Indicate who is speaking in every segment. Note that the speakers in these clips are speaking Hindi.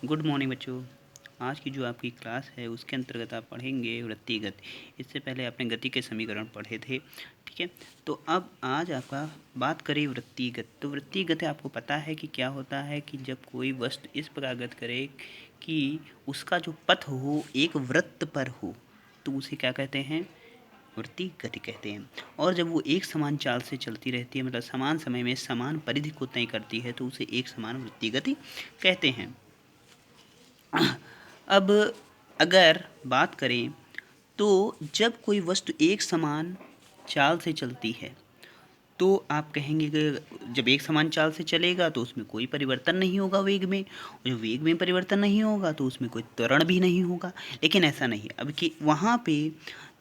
Speaker 1: गुड मॉर्निंग बच्चों। आज की जो आपकी क्लास है उसके अंतर्गत आप पढ़ेंगे वृत्तीय गति। इससे पहले आपने गति के समीकरण पढ़े थे, ठीक है। तो अब आज आपका बात करें वृत्तीय गति। तो वृत्तीय गति आपको पता है कि क्या होता है कि जब कोई वस्तु इस प्रकार गति करे कि उसका जो पथ हो एक वृत्त पर हो तो उसे क्या कहते हैं, वृत्तीय गति कहते हैं। और जब वो एक समान चाल से चलती रहती है, मतलब समान समय में समान परिधि को तय करती है, तो उसे एक समान वृत्तीय गति कहते हैं। अब अगर बात करें तो जब कोई वस्तु एक समान चाल से चलती है तो आप कहेंगे कि जब एक समान चाल से चलेगा तो उसमें कोई परिवर्तन नहीं होगा वेग में, और जब वेग में परिवर्तन नहीं होगा तो उसमें कोई त्वरण भी नहीं होगा। लेकिन ऐसा नहीं है। अब कि वहाँ पे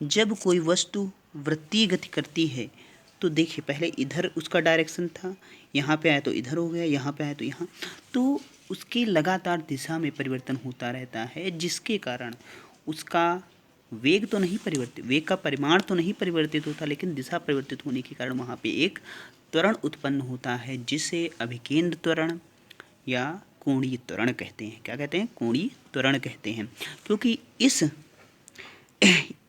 Speaker 1: जब कोई वस्तु वृत्तीय गति करती है तो देखिए, पहले इधर उसका डायरेक्शन था, यहाँ पे आया तो इधर हो गया, यहाँ पे आया तो यहाँ, तो उसकी लगातार दिशा में परिवर्तन होता रहता है, जिसके कारण उसका वेग तो नहीं परिवर्तित, वेग का परिमाण तो नहीं परिवर्तित होता, लेकिन दिशा परिवर्तित होने के कारण वहाँ पे एक त्वरण उत्पन्न होता है, जिसे अभिकेंद्र त्वरण या कोणीय त्वरण कहते हैं। क्या कहते हैं? कोणीय त्वरण कहते हैं। क्योंकि इस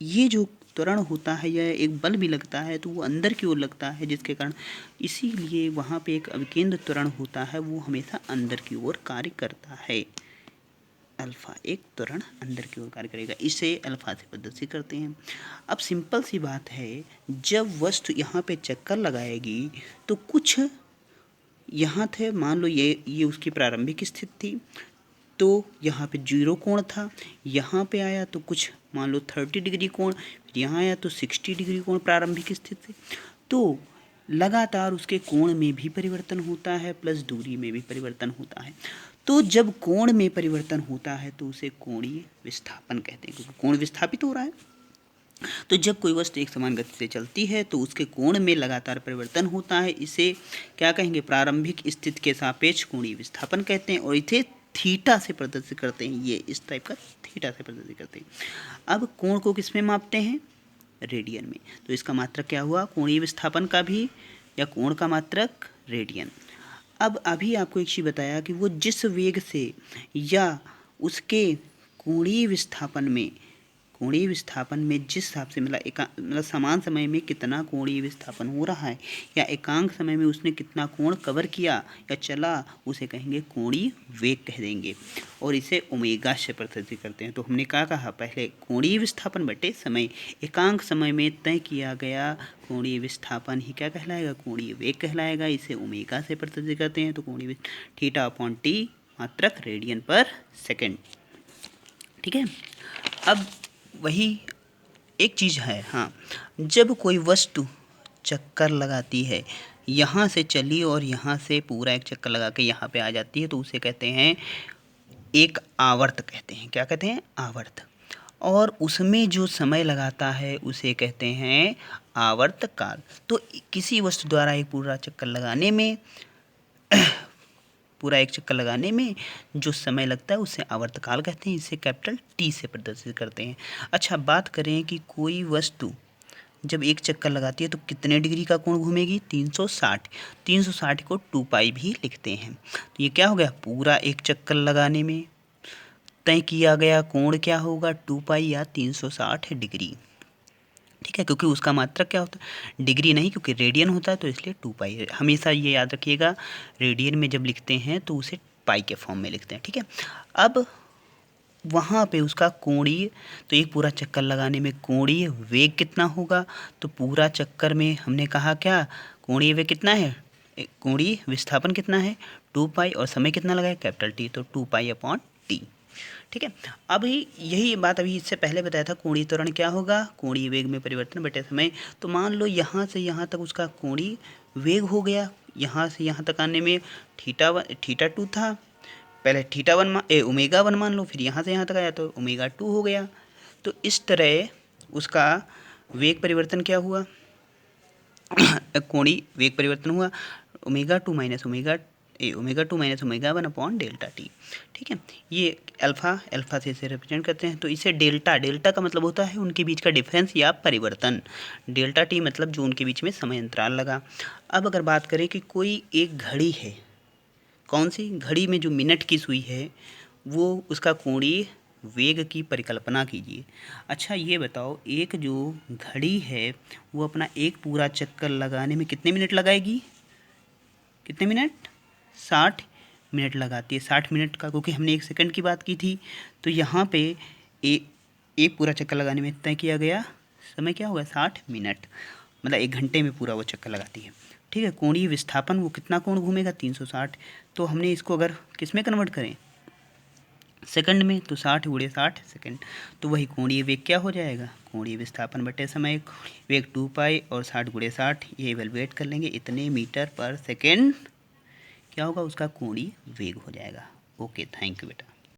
Speaker 1: ये जो त्वरण होता है यह एक बल भी लगता है तो वो अंदर की ओर लगता है, जिसके कारण इसीलिए वहाँ पे एक अभिकेंद्र त्वरण होता है, वो हमेशा अंदर की ओर कार्य करता है। अल्फा एक त्वरण अंदर की ओर कार्य करेगा, इसे अल्फा से प्रदर्शित करते हैं। अब सिंपल सी बात है, जब वस्तु यहाँ पे चक्कर लगाएगी तो कुछ यहाँ थे, मान लो ये उसकी प्रारंभिक स्थिति थी, तो यहाँ पे 0 कोण था, यहाँ पे आया तो कुछ मान लो 30 डिग्री कोण, फिर यहाँ आया तो 60 डिग्री कोण प्रारंभिक स्थिति से। तो लगातार उसके कोण में भी परिवर्तन होता है, प्लस दूरी में भी परिवर्तन होता है। तो जब कोण में परिवर्तन होता है तो उसे कोणीय विस्थापन कहते हैं, क्योंकि कोण विस्थापित हो रहा है। तो जब कोई वस्तु एक समान गति से चलती है तो उसके कोण में लगातार परिवर्तन होता है, इसे क्या कहेंगे? प्रारंभिक स्थिति के सापेक्ष कोणीय विस्थापन कहते हैं, और इसे थीटा से प्रदर्शित करते हैं। ये इस टाइप का थीटा से प्रदर्शित करते हैं। अब कोण को किस में मापते हैं? रेडियन में। तो इसका मात्रक क्या हुआ? कोणीय विस्थापन का भी, या कोण का मात्रक रेडियन। अब अभी आपको एक चीज़ बताया कि वो जिस वेग से या उसके कोणीय विस्थापन में जिस हिसाब से, मतलब समान समय में कितना कोणीय विस्थापन हो रहा है, या एकांक समय में उसने कितना कोण कवर किया या चला, उसे कहेंगे कोणीय वेग कह देंगे, और इसे ओमेगा से प्रदर्शित करते हैं। तो हमने क्या कहा पहले? कोणीय विस्थापन बटे समय, एकांक समय में तय किया गया कोणीय विस्थापन ही क्या कहलाएगा? कोणीय वेग कहलाएगा। इसे ओमेगा से प्रदर्शित करते हैं। तो कोणीय थीटा अपॉन टी मात्रक रेडियन पर सेकेंड, ठीक है। अब वही एक चीज़ है, हाँ, जब कोई वस्तु चक्कर लगाती है, यहाँ से चली और यहाँ से पूरा एक चक्कर लगा के यहाँ पे आ जाती है, तो उसे कहते हैं एक आवर्त कहते हैं। क्या कहते हैं? आवर्त। और उसमें जो समय लगाता है उसे कहते हैं आवर्तकाल। तो किसी वस्तु द्वारा एक पूरा चक्कर लगाने में जो समय लगता है उसे आवर्तकाल कहते हैं। इसे कैपिटल टी से प्रदर्शित करते हैं। अच्छा, बात करें कि कोई वस्तु जब एक चक्कर लगाती है तो कितने डिग्री का कोण घूमेगी? 360। 360 को 2 पाई भी लिखते हैं। तो ये क्या हो गया? पूरा एक चक्कर लगाने में तय किया गया कोण क्या होगा? 2 पाई या 360 डिग्री, ठीक है। क्योंकि उसका मात्रक क्या होता है? डिग्री नहीं, क्योंकि रेडियन होता है, तो इसलिए 2 पाई है। हमेशा ये याद रखिएगा, रेडियन में जब लिखते हैं तो उसे पाई के फॉर्म में लिखते हैं, ठीक है। अब वहाँ पे उसका कोणीय, तो एक पूरा चक्कर लगाने में कोणीय वेग कितना होगा? तो पूरा चक्कर में हमने कहा क्या? कोणीय वेग कितना है? कोणीय विस्थापन कितना है? 2 पाई, और समय कितना लगा है? कैपिटल टी, तो 2 पाई अपॉन टी, ठीक है। अभी यही बात अभी इससे पहले बताया था, कोणीय त्वरण क्या होगा? कोणीय वेग में परिवर्तन बटे समय। तो मान लो यहाँ से यहाँ तक उसका कोणीय वेग हो गया, यहाँ से यहाँ तक आने में थीटा 2 था, पहले थीटा 1 ओमेगा 1 मान लो, फिर यहाँ से यहाँ तक आया तो ओमेगा 2 हो गया। तो इस तरह उसका वेग परिवर्तन क्या हुआ? कोणीय वेग परिवर्तन हुआ omega 2 minus omega 1 upon delta T, ठीक है। ये अल्फा से इसे रिप्रेजेंट करते हैं। तो इसे डेल्टा का मतलब होता है उनके बीच का डिफरेंस या परिवर्तन। डेल्टा टी मतलब जो उनके बीच में समय अंतराल लगा। अब अगर बात करें कि कोई एक घड़ी है, कौन सी घड़ी में जो मिनट की सुई है वो उसका कोणीय वेग की परिकल्पना कीजिए। अच्छा ये बताओ, एक जो घड़ी है वो अपना एक पूरा चक्कर लगाने में कितने मिनट लगाएगी? कितने मिनट? 60 मिनट लगाती है। 60 मिनट का, क्योंकि हमने 1 सेकंड की बात की थी, तो यहाँ पे ए एक पूरा चक्कर लगाने में तय किया गया समय क्या होगा? 60 मिनट, मतलब 1 घंटे में पूरा वो चक्कर लगाती है। ठीक है, कोणीय विस्थापन वो कितना कोण घूमेगा? 360। तो हमने इसको अगर किस में कन्वर्ट करें? सेकंड में, तो 60 गुणे 60 सेकंड। तो वही कोणीय वेग क्या हो जाएगा? कोणीय विस्थापन बटे समय वेग 2 पाई और 60 गुणे 60, ये इवेलुएट कर लेंगे, इतने मीटर पर सेकेंड क्या होगा? उसका कोणीय वेग हो जाएगा। ओके, थैंक यू बेटा।